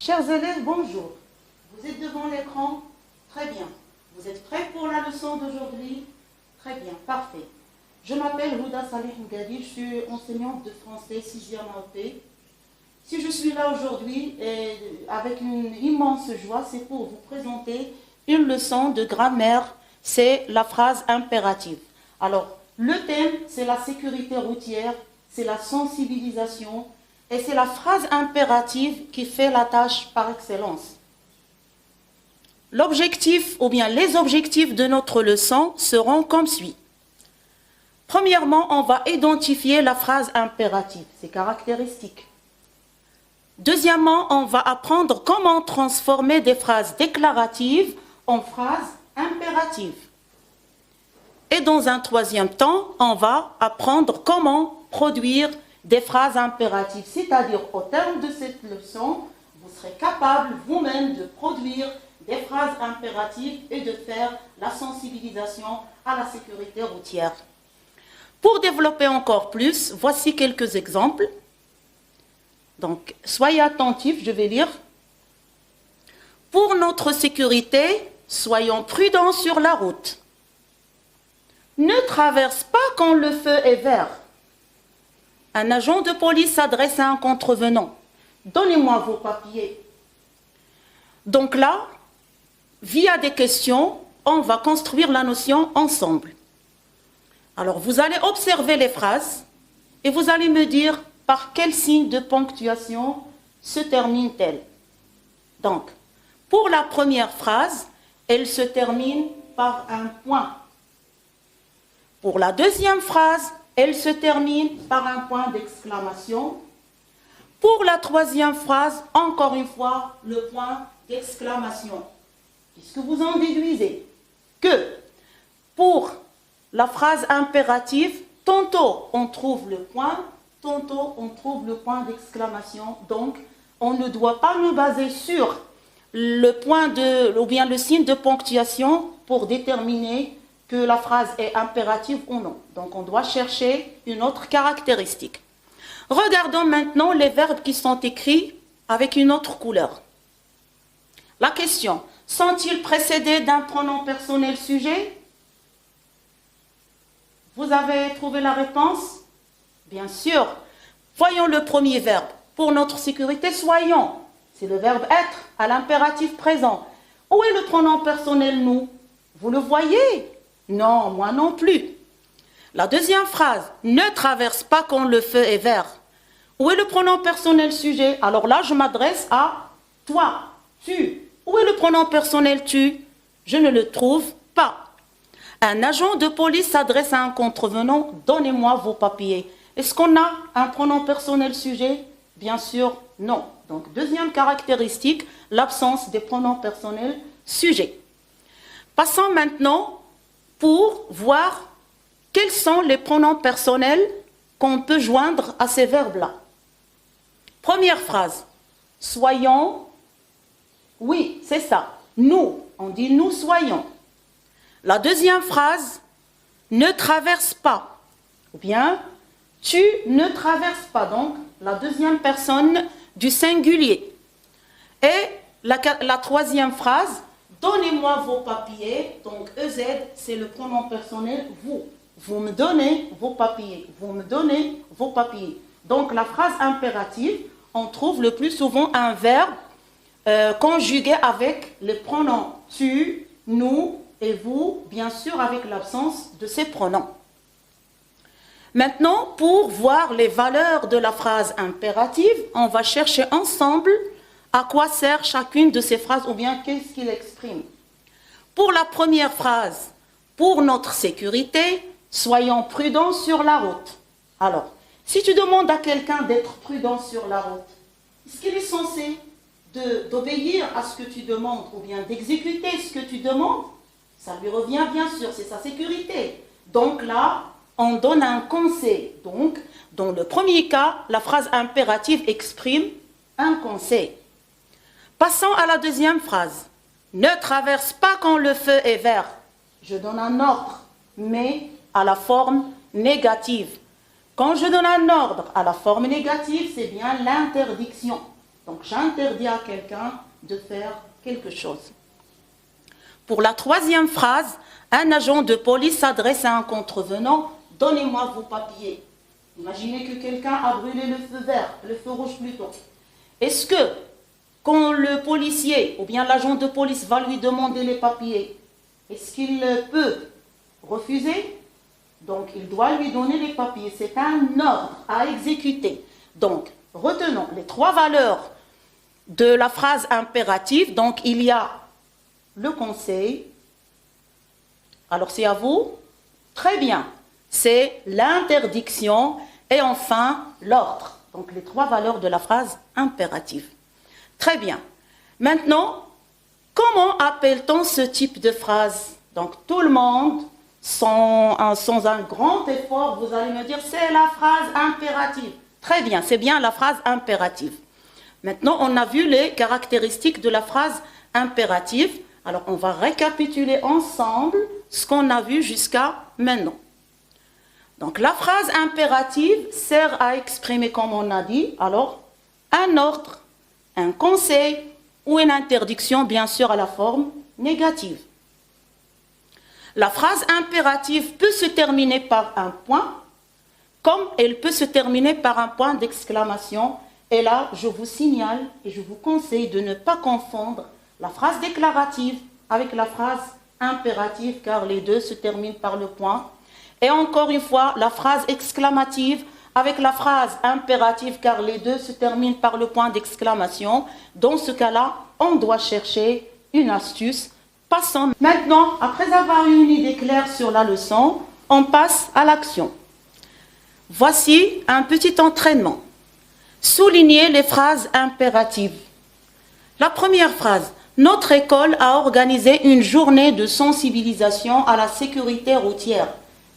Chers élèves, bonjour. Vous êtes devant l'écran? Très bien. Vous êtes prêts pour la leçon d'aujourd'hui? Très bien, parfait. Je m'appelle Houda Salih Ngadi, je suis enseignante de français 6e AEP. Si je suis là aujourd'hui, avec une immense joie, c'est pour vous présenter une leçon de grammaire, c'est la phrase impérative. Alors, le thème, c'est la sécurité routière, c'est la sensibilisation, et c'est la phrase impérative qui fait la tâche par excellence. L'objectif, ou bien les objectifs de notre leçon seront comme suit. Premièrement, on va identifier la phrase impérative, ses caractéristiques. Deuxièmement, on va apprendre comment transformer des phrases déclaratives en phrases impératives. Et dans un troisième temps, on va apprendre comment produire des phrases impératives, c'est-à-dire au terme de cette leçon, vous serez capable vous-même de produire des phrases impératives et de faire la sensibilisation à la sécurité routière. Pour développer encore plus, voici quelques exemples. Donc, soyez attentifs, je vais lire. Pour notre sécurité, soyons prudents sur la route. Ne traverse pas quand le feu est vert. Un agent de police s'adresse à un contrevenant. Donnez-moi vos papiers. Donc là, via des questions, on va construire la notion ensemble. Alors, vous allez observer les phrases et vous allez me dire par quel signe de ponctuation se termine-t-elle. Donc, pour la première phrase, elle se termine par un point. Pour la deuxième phrase, elle se termine par un point d'exclamation. Pour la troisième phrase, encore une fois, le point d'exclamation. Qu'est-ce que vous en déduisez? Que pour la phrase impérative, tantôt on trouve le point, tantôt on trouve le point d'exclamation. Donc, on ne doit pas nous baser sur le point ou bien le signe de ponctuation pour déterminer que la phrase est impérative ou non. Donc, on doit chercher une autre caractéristique. Regardons maintenant les verbes qui sont écrits avec une autre couleur. La question, sont-ils précédés d'un pronom personnel sujet? Vous avez trouvé la réponse? Bien sûr. Voyons le premier verbe. Pour notre sécurité, soyons. C'est le verbe être à l'impératif présent. Où est le pronom personnel nous? Vous le voyez? Non, moi non plus. La deuxième phrase, ne traverse pas quand le feu est vert. Où est le pronom personnel sujet? Alors là, je m'adresse à toi, tu. Où est le pronom personnel tu? Je ne le trouve pas. Un agent de police s'adresse à un contrevenant, donnez-moi vos papiers. Est-ce qu'on a un pronom personnel sujet? Bien sûr, non. Donc, deuxième caractéristique, l'absence des pronoms personnels sujets. Passons maintenant pour voir quels sont les pronoms personnels qu'on peut joindre à ces verbes-là. Première phrase, soyons, oui, c'est ça, nous, on dit nous soyons. La deuxième phrase, ne traverse pas, ou bien tu ne traverses pas, donc la deuxième personne du singulier. Et la troisième phrase, donnez-moi vos papiers, donc EZ, c'est le pronom personnel vous. Vous me donnez vos papiers, vous me donnez vos papiers. Donc la phrase impérative, on trouve le plus souvent un verbe conjugué avec les pronoms tu, nous et vous, bien sûr avec l'absence de ces pronoms. Maintenant, pour voir les valeurs de la phrase impérative, on va chercher ensemble à quoi sert chacune de ces phrases ou bien qu'est-ce qu'il exprime. Pour la première phrase, pour notre sécurité, soyons prudents sur la route. Alors, si tu demandes à quelqu'un d'être prudent sur la route, est-ce qu'il est censé d'obéir à ce que tu demandes ou bien d'exécuter ce que tu demandes? Ça lui revient bien sûr, c'est sa sécurité. Donc là, on donne un conseil. Donc, dans le premier cas, la phrase impérative exprime un conseil. Passons à la deuxième phrase. Ne traverse pas quand le feu est vert. Je donne un ordre, mais à la forme négative. Quand je donne un ordre à la forme négative, c'est bien l'interdiction. Donc, j'interdis à quelqu'un de faire quelque chose. Pour la troisième phrase, un agent de police s'adresse à un contrevenant. Donnez-moi vos papiers. Imaginez que quelqu'un a brûlé le feu vert, le feu rouge plutôt. Est-ce que, quand le policier ou bien l'agent de police va lui demander les papiers, est-ce qu'il peut refuser? Donc, il doit lui donner les papiers. C'est un ordre à exécuter. Donc, retenons les trois valeurs de la phrase impérative. Donc, il y a le conseil. Alors, c'est à vous. Très bien. C'est l'interdiction et enfin l'ordre. Donc, les trois valeurs de la phrase impérative. Très bien. Maintenant, comment appelle-t-on ce type de phrase? Donc, tout le monde, sans un grand effort, vous allez me dire, c'est la phrase impérative. Très bien, c'est bien la phrase impérative. Maintenant, on a vu les caractéristiques de la phrase impérative. Alors, on va récapituler ensemble ce qu'on a vu jusqu'à maintenant. Donc, la phrase impérative sert à exprimer, comme on a dit, alors, un ordre, un conseil ou une interdiction, bien sûr, à la forme négative. La phrase impérative peut se terminer par un point, comme elle peut se terminer par un point d'exclamation. Et là, je vous signale et je vous conseille de ne pas confondre la phrase déclarative avec la phrase impérative, car les deux se terminent par le point. Et encore une fois, la phrase exclamative avec la phrase impérative, car les deux se terminent par le point d'exclamation. Dans ce cas-là, on doit chercher une astuce. Passons maintenant, après avoir eu une idée claire sur la leçon, on passe à l'action. Voici un petit entraînement. Soulignez les phrases impératives. La première phrase. Notre école a organisé une journée de sensibilisation à la sécurité routière.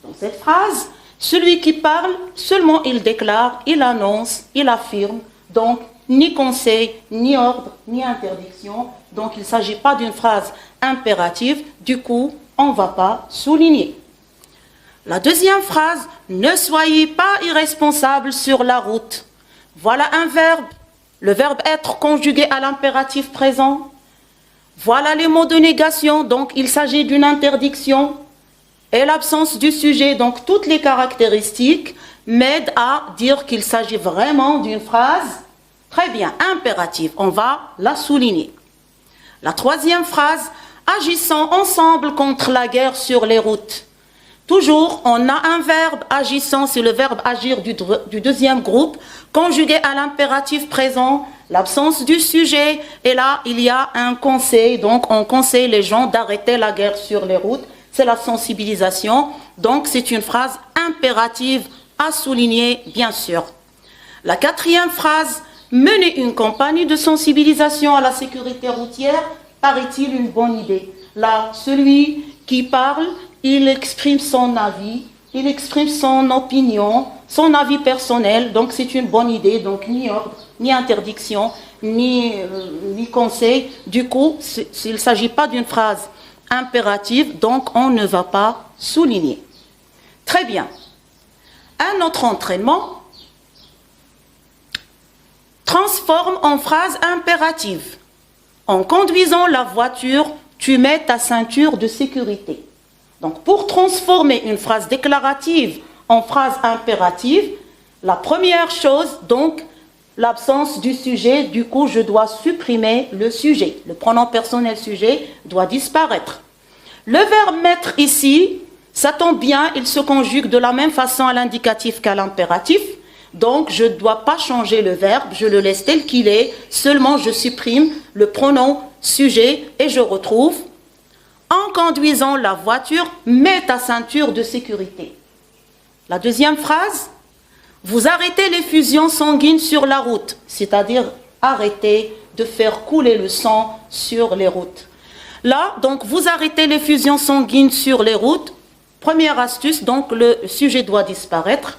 Dans cette phrase, celui qui parle, seulement il déclare, il annonce, il affirme. Donc, ni conseil, ni ordre, ni interdiction. Donc, il ne s'agit pas d'une phrase impérative. Du coup, on ne va pas souligner. La deuxième phrase, ne soyez pas irresponsables sur la route. Voilà un verbe, le verbe être conjugué à l'impératif présent. Voilà les mots de négation, donc il s'agit d'une interdiction. Et l'absence du sujet, donc toutes les caractéristiques m'aident à dire qu'il s'agit vraiment d'une phrase très bien impérative. On va la souligner. La troisième phrase, agissons ensemble contre la guerre sur les routes. Toujours, on a un verbe agissant, c'est le verbe agir du deuxième groupe, conjugué à l'impératif présent, l'absence du sujet, et là, il y a un conseil, donc on conseille les gens d'arrêter la guerre sur les routes, c'est la sensibilisation, donc c'est une phrase impérative à souligner, bien sûr. La quatrième phrase, mener une campagne de sensibilisation à la sécurité routière, paraît-il une bonne idée. Là, celui qui parle, il exprime son avis, il exprime son opinion, son avis personnel, donc c'est une bonne idée, donc ni ordre, ni interdiction, ni conseil. Du coup, il ne s'agit pas d'une phrase impérative, donc on ne va pas souligner. Très bien. Un autre entraînement, transforme en phrase impérative. En conduisant la voiture, tu mets ta ceinture de sécurité. Donc, pour transformer une phrase déclarative en phrase impérative, la première chose, donc, l'absence du sujet, du coup, je dois supprimer le sujet. Le pronom personnel sujet doit disparaître. Le verbe mettre ici, ça tombe bien, il se conjugue de la même façon à l'indicatif qu'à l'impératif. Donc, je ne dois pas changer le verbe, je le laisse tel qu'il est, seulement je supprime le pronom sujet et je retrouve en conduisant la voiture, mets ta ceinture de sécurité. La deuxième phrase, vous arrêtez les fusions sanguines sur la route, c'est-à-dire arrêtez de faire couler le sang sur les routes. Là, donc, vous arrêtez les fusions sanguines sur les routes. Première astuce, donc, le sujet doit disparaître.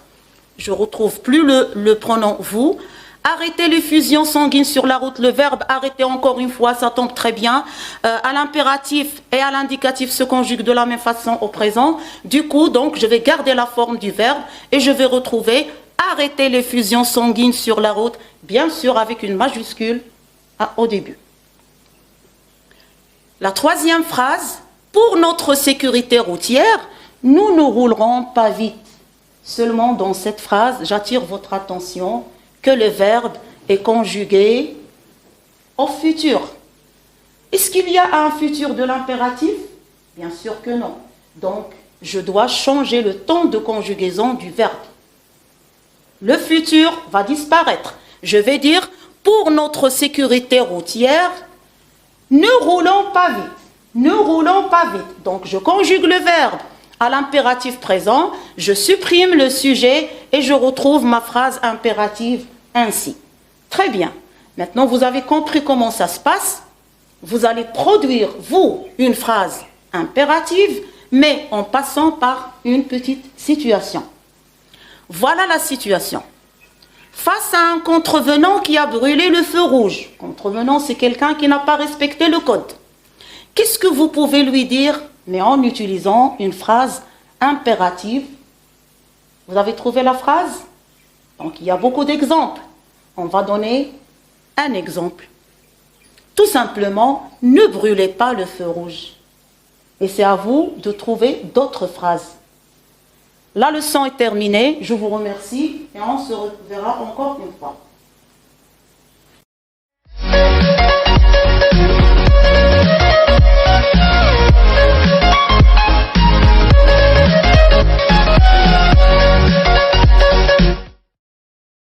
Je ne retrouve plus le pronom vous. Arrêter les fusions sanguines sur la route, le verbe arrêter encore une fois, ça tombe très bien. À l'impératif et à l'indicatif se conjuguent de la même façon au présent. Du coup, donc, je vais garder la forme du verbe et je vais retrouver arrêter les fusions sanguines sur la route, bien sûr avec une majuscule au début. La troisième phrase, pour notre sécurité routière, nous ne roulerons pas vite. Seulement dans cette phrase, j'attire votre attention que le verbe est conjugué au futur. Est-ce qu'il y a un futur de l'impératif? Bien sûr que non. Donc, je dois changer le temps de conjugaison du verbe. Le futur va disparaître. Je vais dire, pour notre sécurité routière, ne roulons pas vite. Ne roulons pas vite. Donc, je conjugue le verbe à l'impératif présent, je supprime le sujet et je retrouve ma phrase impérative ainsi. Très bien. Maintenant, vous avez compris comment ça se passe. Vous allez produire, vous, une phrase impérative, mais en passant par une petite situation. Voilà la situation. Face à un contrevenant qui a brûlé le feu rouge, contrevenant, c'est quelqu'un qui n'a pas respecté le code. Qu'est-ce que vous pouvez lui dire, mais en utilisant une phrase impérative? Vous avez trouvé la phrase? Donc, il y a beaucoup d'exemples. On va donner un exemple. Tout simplement, ne brûlez pas le feu rouge. Et c'est à vous de trouver d'autres phrases. La leçon est terminée. Je vous remercie et on se reverra encore une fois.